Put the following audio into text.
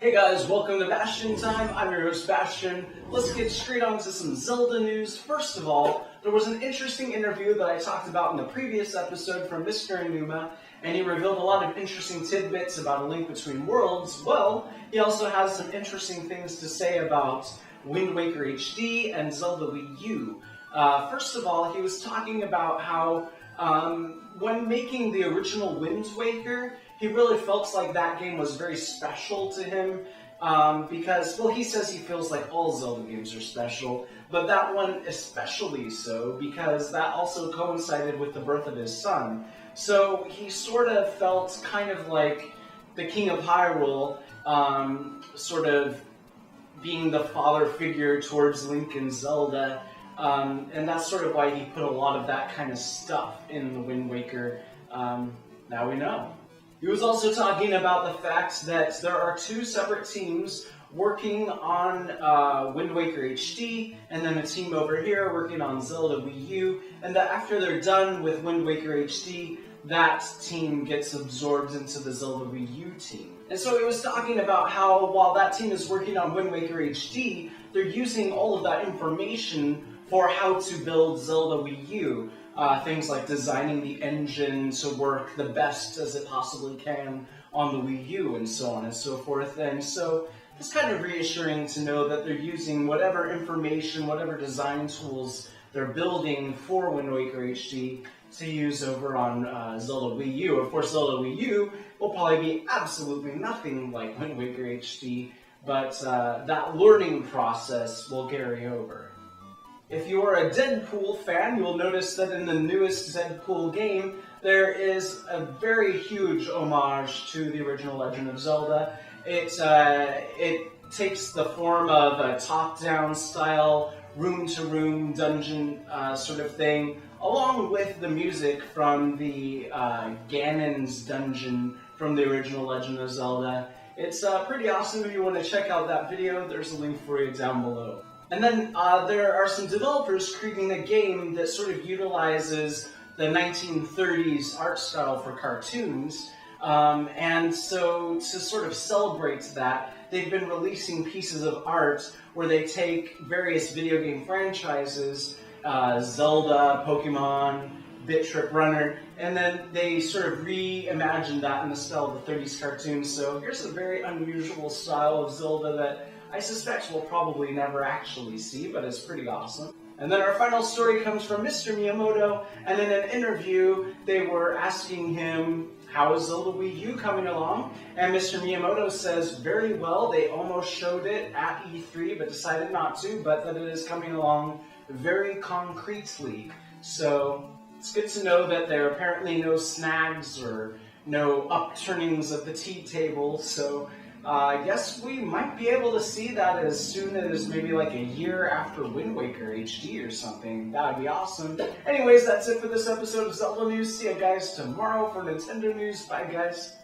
Hey guys, welcome to Bastian time. I'm your host Bastian. Let's get straight on to some Zelda news. First of all, there was an interesting interview that I talked about in the previous episode from Mr. Aonuma, and he revealed a lot of interesting tidbits about A Link Between Worlds. Well, he also has some interesting things to say about Wind Waker HD and Zelda Wii U. First of all, he was talking about how when making the original Wind Waker, he really felt like that game was very special to him because, well, he says he feels like all Zelda games are special, but that one especially so because that also coincided with the birth of his son. So he sort of felt kind of like the King of Hyrule, sort of being the father figure towards Link and Zelda, and that's sort of why he put a lot of that kind of stuff in the Wind Waker. Now we know. He was also talking about the fact that there are two separate teams working on Wind Waker HD, and then a team over here working on Zelda Wii U, and that after they're done with Wind Waker HD, that team gets absorbed into the Zelda Wii U team. And so he was talking about how while that team is working on Wind Waker HD, they're using all of that information for how to build Zelda Wii U. Things like designing the engine to work the best as it possibly can on the Wii U and so on and so forth. And so it's kind of reassuring to know that they're using whatever information, whatever design tools they're building for Wind Waker HD to use over on Zelda Wii U. Of course, Zelda Wii U will probably be absolutely nothing like Wind Waker HD, but that learning process will carry over. If you are a Deadpool fan, you will notice that in the newest Deadpool game, there is a very huge homage to the original Legend of Zelda. It takes the form of a top-down style, room-to-room dungeon sort of thing, along with the music from the Ganon's dungeon from the original Legend of Zelda. It's pretty awesome. If you want to check out that video, there's a link for you down below. And then there are some developers creating a game that sort of utilizes the 1930s art style for cartoons. And so to sort of celebrate that, they've been releasing pieces of art where they take various video game franchises, Zelda, Pokemon, Bit Trip Runner, and then they sort of reimagine that in the style of the 30s cartoons. So here's a very unusual style of Zelda that I suspect we'll probably never actually see, but it's pretty awesome. And then our final story comes from Mr. Miyamoto, and in an interview, they were asking him, how is Zelda Wii U coming along? And Mr. Miyamoto says, very well, they almost showed it at E3, but decided not to, but that it is coming along very concretely. So it's good to know that there are apparently no snags or no upturnings of the tea table, so I guess we might be able to see that as soon as maybe like a year after Wind Waker HD or something. That would be awesome. Anyways, that's it for this episode of Zelda News. See you guys tomorrow for Nintendo News. Bye, guys.